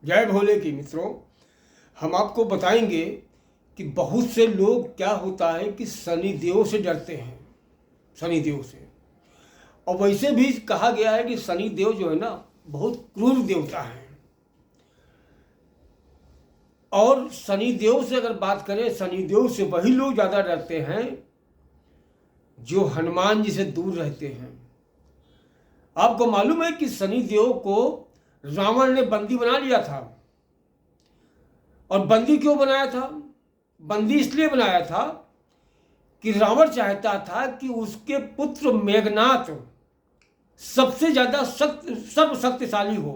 जय भोले की मित्रों, हम आपको बताएंगे कि बहुत से लोग क्या होता है कि शनिदेव से डरते हैं। शनिदेव से, और वैसे भी कहा गया है कि शनिदेव जो है ना बहुत क्रूर देवता है। और शनिदेव से अगर बात करें, शनिदेव से वही लोग ज़्यादा डरते हैं जो हनुमान जी से दूर रहते हैं। आपको मालूम है कि शनिदेव को रावण ने बंदी बना लिया था। और बंदी क्यों बनाया था? बंदी इसलिए बनाया था कि रावण चाहता था कि उसके पुत्र मेघनाथ सबसे ज्यादा सर्वशक्तिशाली हो।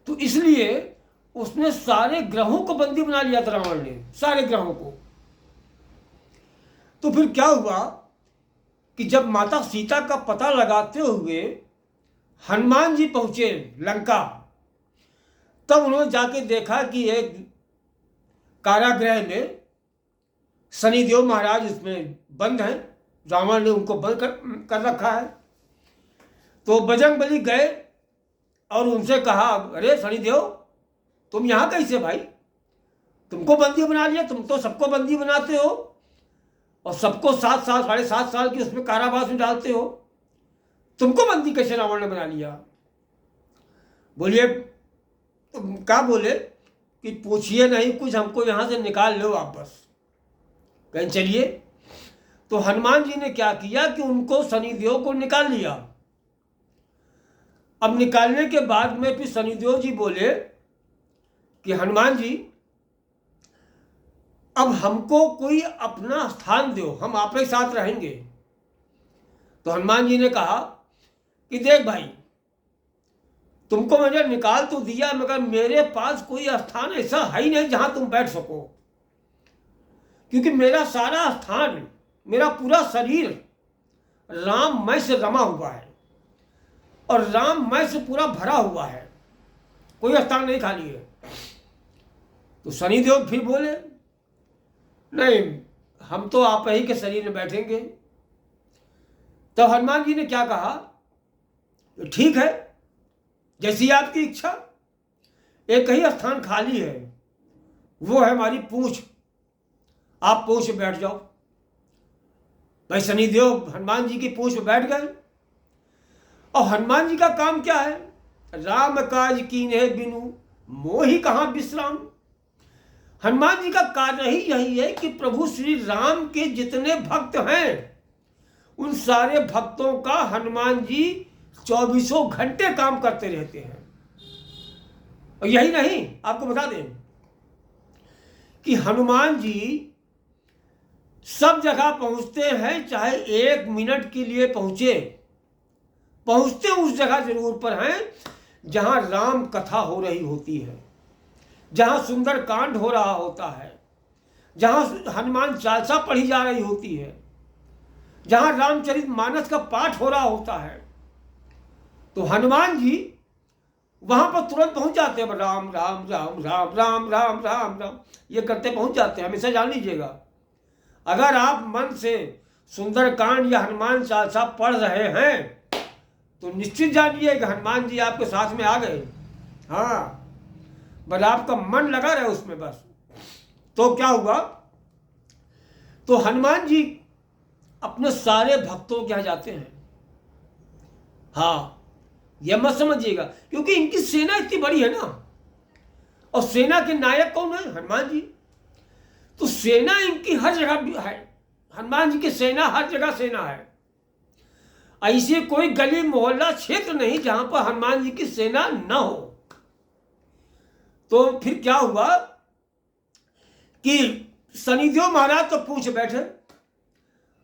तो इसलिए उसने सारे ग्रहों को बंदी बना लिया था, रावण ने सारे ग्रहों को। तो फिर क्या हुआ कि जब माता सीता का पता लगाते हुए हनुमान जी पहुंचे लंका, तब उन्होंने जाके देखा कि एक कारागृह में शनिदेव महाराज उसमें बंद हैं। रावण ने उनको बंद कर रखा है। तो बजरंगबली गए और उनसे कहा, अरे शनिदेव, तुम यहाँ कैसे भाई? तुमको बंदी बना लिया, तुम तो सबको बंदी बनाते हो और सबको 7 साल 7.5 साल की उसमें कारावास में डालते हो। तुमको बंदी कैसे रावण ने बना लिया? बोलिए, तुम क्या बोले कि पूछिए नहीं कुछ, हमको यहाँ से निकाल लो वापस। कहीं चलिए। तो हनुमान जी ने क्या किया कि उनको शनिदेव को निकाल लिया। अब निकालने के बाद में फिर शनिदेव जी बोले कि हनुमान जी, अब हमको कोई अपना स्थान दो, हम आपके साथ रहेंगे। तो हनुमान जी ने कहा कि देख भाई, तुमको मैंने निकाल तो दिया, मगर मेरे पास कोई स्थान ऐसा है ही नहीं जहां तुम बैठ सको। क्योंकि मेरा सारा स्थान, मेरा पूरा शरीर राममय से रमा हुआ है और राममय से पूरा भरा हुआ है, कोई स्थान नहीं खाली है। तो शनिदेव फिर बोले, नहीं, हम तो आप ही के शरीर में बैठेंगे। तो हनुमान जी ने क्या कहा, ठीक है, जैसी आपकी इच्छा। एक ही स्थान खाली है, वो है हमारी पूंछ। आप पूंछ में बैठ जाओ। भाई शनिदेव हनुमान जी की पूंछ में बैठ गए। और हनुमान जी का काम क्या है? राम काज कीन्हे बिनु मोहि कहाँ विश्राम। हनुमान जी का कार्य ही यही है कि प्रभु श्री राम के जितने भक्त हैं उन सारे भक्तों का हनुमान जी 24 घंटे काम करते रहते हैं। और यही नहीं, आपको बता दें कि हनुमान जी सब जगह पहुंचते हैं, चाहे 1 मिनट के लिए पहुंचते उस जगह जरूर पर हैं जहां राम कथा हो रही होती है, जहां सुंदर कांड हो रहा होता है, जहां हनुमान चालीसा पढ़ी जा रही होती है, जहां रामचरित मानस का पाठ हो रहा होता है। तो हनुमान जी वहां पर तुरंत पहुंच जाते हैं। राम राम राम राम राम राम राम राम ये करते पहुंच जाते हैं। हमेशा जान लीजिएगा, अगर आप मन से सुंदरकांड या हनुमान चालीसा पढ़ रहे हैं तो निश्चित जानिए कि हनुमान जी आपके साथ में आ गए। हाँ, बस आपका मन लगा रहे उसमें बस। तो क्या हुआ, तो हनुमान जी अपने सारे भक्तों के यहाँ जाते हैं। हाँ, यह मत समझिएगा, क्योंकि इनकी सेना इतनी बड़ी है ना, और सेना के नायक कौन है? हनुमान जी। तो सेना इनकी हर जगह है। हनुमान जी की सेना हर जगह सेना है। ऐसे कोई गली मोहल्ला क्षेत्र नहीं जहां पर हनुमान जी की सेना न हो। तो फिर क्या हुआ कि शनिदेव महाराज तो पूछ बैठे,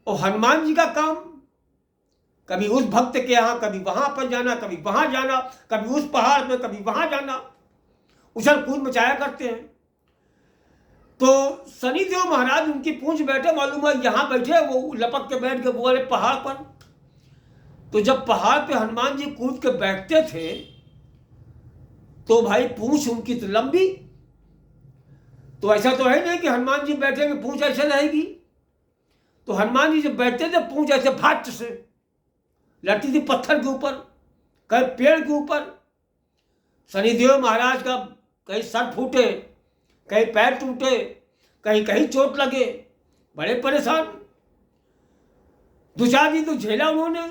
और हनुमान जी का काम कभी उस भक्त के यहां, कभी वहां पर जाना, कभी वहां जाना, कभी उस पहाड़ पे, कभी वहां जाना, उछल कूद मचाया करते हैं। तो शनिदेव महाराज उनकी पूंछ बैठे, मालूम है यहां बैठे, वो लपक के बैठ के वो वाले पहाड़ पर। तो जब पहाड़ पे हनुमान जी कूद के बैठते थे तो भाई पूंछ उनकी तो लंबी, तो ऐसा तो है नहीं कि हनुमान जी बैठेंगे पूंछ ऐसे रहेगी। तो हनुमान जी जब बैठते थे पूंछ ऐसे फाट से लड़ती थी पत्थर के ऊपर, कहीं पेड़ के ऊपर। शनिदेव महाराज का कहीं सर फूटे, कहीं पैर टूटे, कहीं कहीं चोट लगे, बड़े परेशान। 2-4 दिन तो झेला उन्होंने,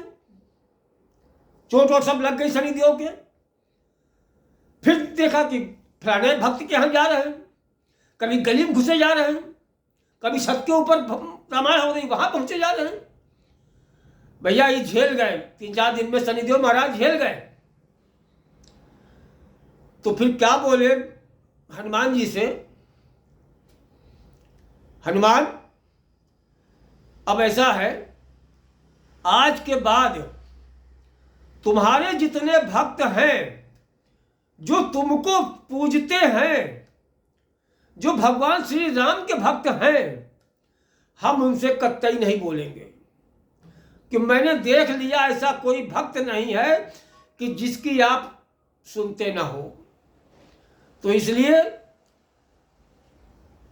चोट और सब लग गई शनिदेव के। फिर देखा कि फलाने भक्त के यहाँ जा रहे हैं, कभी गली में घुसे जा रहे हैं, कभी छत के ऊपर रामायण हो रही वहां पहुंचे जा रहे हैं। भैया ये झेल गए, 3-4 दिन में शनिदेव महाराज झेल गए। तो फिर क्या बोले हनुमान जी से, हनुमान अब ऐसा है, आज के बाद तुम्हारे जितने भक्त हैं जो तुमको पूजते हैं, जो भगवान श्री राम के भक्त हैं, हम उनसे कतई नहीं बोलेंगे कि मैंने देख लिया ऐसा कोई भक्त नहीं है कि जिसकी आप सुनते ना हो। तो इसलिए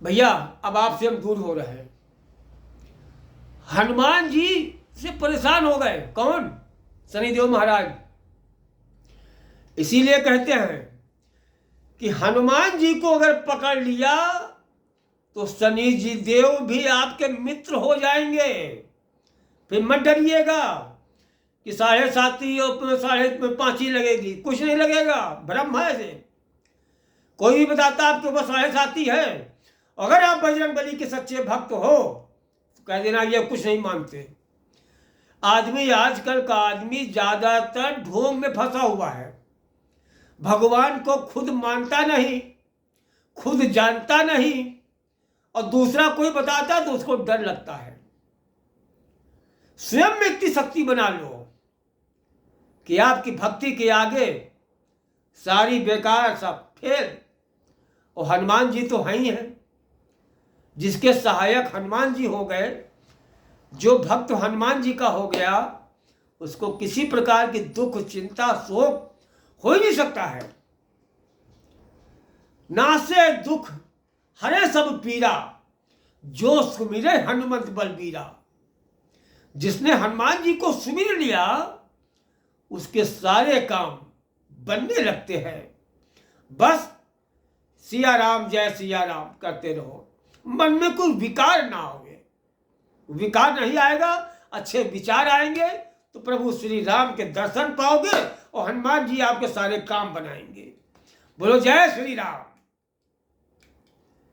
भैया अब आपसे हम दूर हो रहे हैं। हनुमान जी से परेशान हो गए, कौन? शनिदेव महाराज। इसीलिए कहते हैं कि हनुमान जी को अगर पकड़ लिया तो शनि जी देव भी आपके मित्र हो जाएंगे। फिर मत डरिएगा कि 7.5 और 5.5 लगेगी, कुछ नहीं लगेगा, भ्रम है ऐसे। कोई भी बताता आपके ऊपर 7.5 है, अगर आप बजरंगबली के सच्चे भक्त हो तो कह देना ये कुछ नहीं मानते। आदमी, आजकल का आदमी ज्यादातर ढोंग में फंसा हुआ है, भगवान को खुद मानता नहीं, खुद जानता नहीं, और दूसरा कोई बताता तो उसको डर लगता है। स्वयं में इतनी शक्ति बना लो कि आपकी भक्ति के आगे सारी बेकार, सब फेल। और हनुमान जी तो हैं ही हैं, जिसके सहायक हनुमान जी हो गए, जो भक्त हनुमान जी का हो गया उसको किसी प्रकार की दुख, चिंता, शोक हो ही नहीं सकता है। नासे दुख हरे सब पीरा, जो सुमिरे हनुमंत बलबीरा। जिसने हनुमान जी को सुमिर लिया उसके सारे काम बनने लगते हैं। बस सिया राम जय सिया राम करते रहो, मन में कोई विकार ना होवे। विकार नहीं आएगा, अच्छे विचार आएंगे तो प्रभु श्री राम के दर्शन पाओगे और हनुमान जी आपके सारे काम बनाएंगे। बोलो जय श्री राम।